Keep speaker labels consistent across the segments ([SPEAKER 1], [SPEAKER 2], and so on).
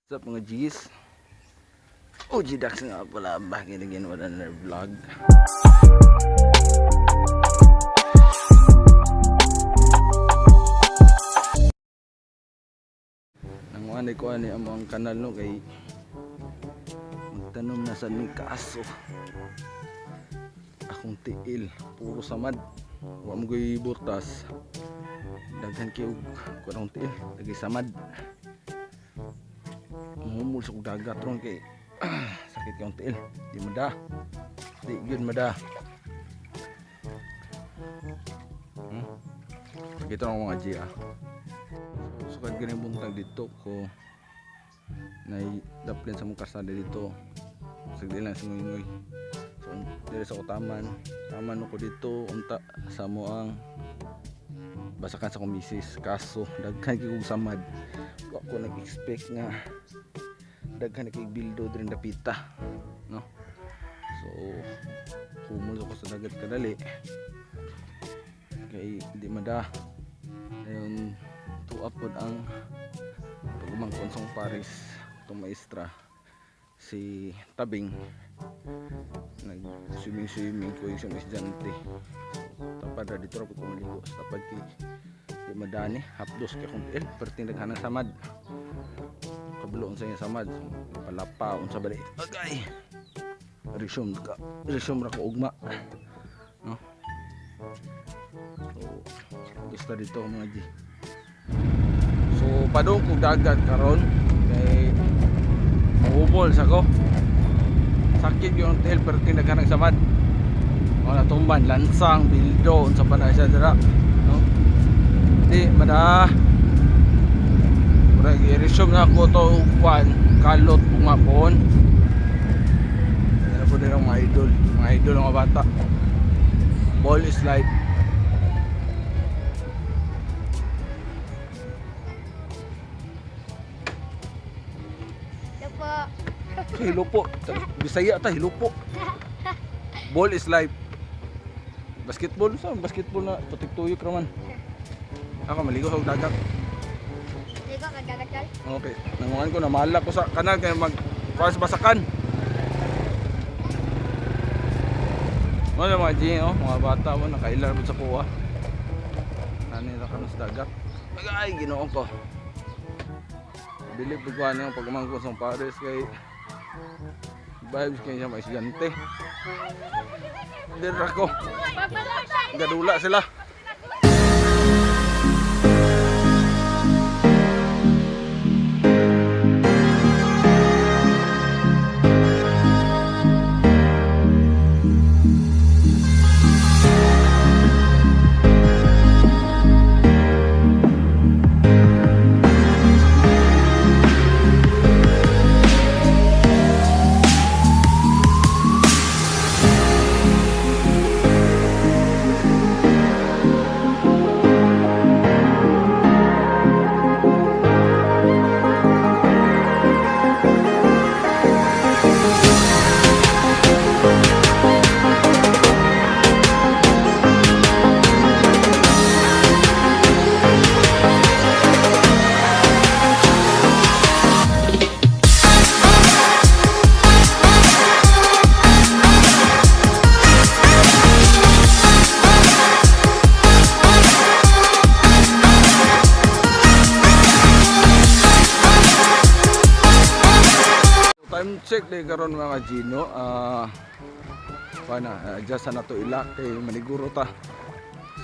[SPEAKER 1] What's up mga G's? Dax nga pala back in again with another vlog. Nangwanay ko ani ang kanal no kay magtanom na sa ni kaso. Akong tiil puro samad. Wa mo gyud butas. Daghan kay og tiil, dagay samad. Mumul sa dagat ron kay sakit yung tiil, di mada, di good mada. Kita ng mga G so kad ganing buntag dito ko nay daplin sa mong kasada dito sagdi lang sa ngoy. So dire sa taman ko dito unta sa mo ang basakan sa komisis kaso daghan kay kog samad. Ako nag-expect nga daghan kay bildo din dapita, no? So humul ko sa dagat kadali kay di mada ayon tuapod ang pagumangkon sa Paris itong maestra si Tabing nag swimming ko yung estudyante. Tapad na dito ako maligo sa tapad kay di madani hapdos kay kung tiil perting daghan samad kabuloon sa iya samad palapa unsa bali agay resume ra ko ugma, no? So gusto dito mga G. So padung kog dagat karon kay mahumol sa ko sakit yung tiil perting daghan samad wala tumban lansang bildo unsa pa na siya dira, no? Di mada i-resume na ako to kwan kalot pumapon. Ano po din ang mga idol ng mga bata. Ball is life. Hilupo Bisaya ta hilupo. Ball is life. Basketball na tutik-tuyok raman. Ako maligo sa dagat. Okay, nanguhan ko na mahala ko sa kanal kaya mag-pass basakan. Mga G, oh, mga bata mo nakailar sa kuha. Nanira ka sa dagat. Ay, ginoon ko. Bilib ko ano yung pagmangko sa Paris kay vibes kay siya maisyante. Dira ko. Gadula sila. Time check day karon mga Gino. Adjust na to ila kay maniguro ta.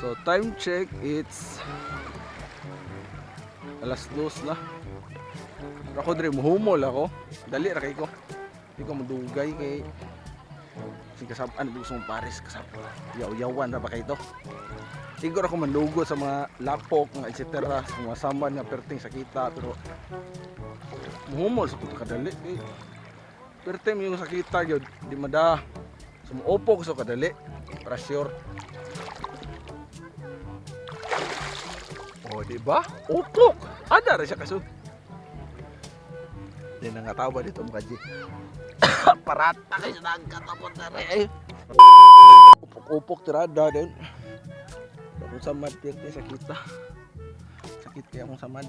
[SPEAKER 1] So time check it's alas 2 na. Ako dire muhumol ako. Dali ra kay ko. Di ko madugay kay si kasab-an gusto mong Paris kasab. Yaw-yawan ra ba kay to? Siguro ako manlugo sa mga lapok nga etc. sa mga samban nga perting sakita pero muhumol sa kadali kay pertem yung sakita yun di mada sumuopo ko sa kadali para sure. Oh di ba? Upok ada ra siya kaso di nangatawa dito mga G. Parata kayo sa nagkatapon na rin upok tirada din kung samad perting sakita sakit kaya mong samad.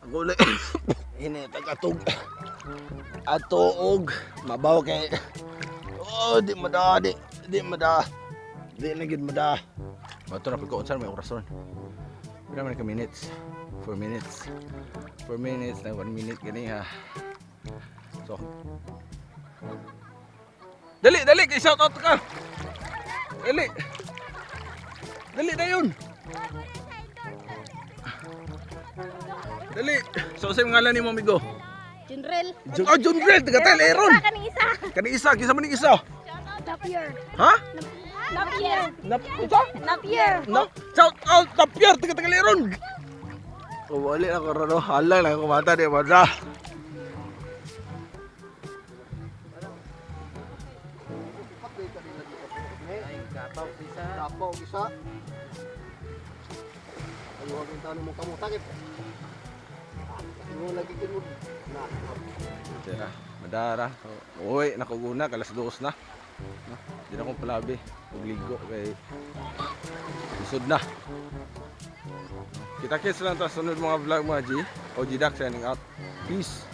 [SPEAKER 1] Gulay. Ini tagatog. Atuog. Mabaw kay. Oh, di mada, di mada. Di na gid mada. Bato na pagkaon sa may orason. Pila man ka minutes? 4 minutes. 4 minutes na 1 minute gani ha. So. Dali, kay shout out ka. Dali. Dali na yun. Dali. So sa ngalan ni mo amigo?
[SPEAKER 2] Junrel.
[SPEAKER 1] Junrel, taga Leron.
[SPEAKER 2] Kaning isa.
[SPEAKER 1] Kani isa, kisa man ning isa.
[SPEAKER 2] Napier.
[SPEAKER 1] Ha?
[SPEAKER 2] Napier.
[SPEAKER 1] Isa?
[SPEAKER 2] Napier.
[SPEAKER 1] No. Shout out Napier, taga Leron. Oh, wali na ko ro. Hala lang ko mata di ba.
[SPEAKER 3] Dapaw isa. Ayo ang tanong mo kamo takip. Mo lagi kin mo na.
[SPEAKER 1] Tira, madara. Uy, nakuguna kalas 2 na. No, di na akong palabi. Pagligo kay isod na. Kita-kits lang ta sunod mga vlog mga G. OG Dax signing out. Peace.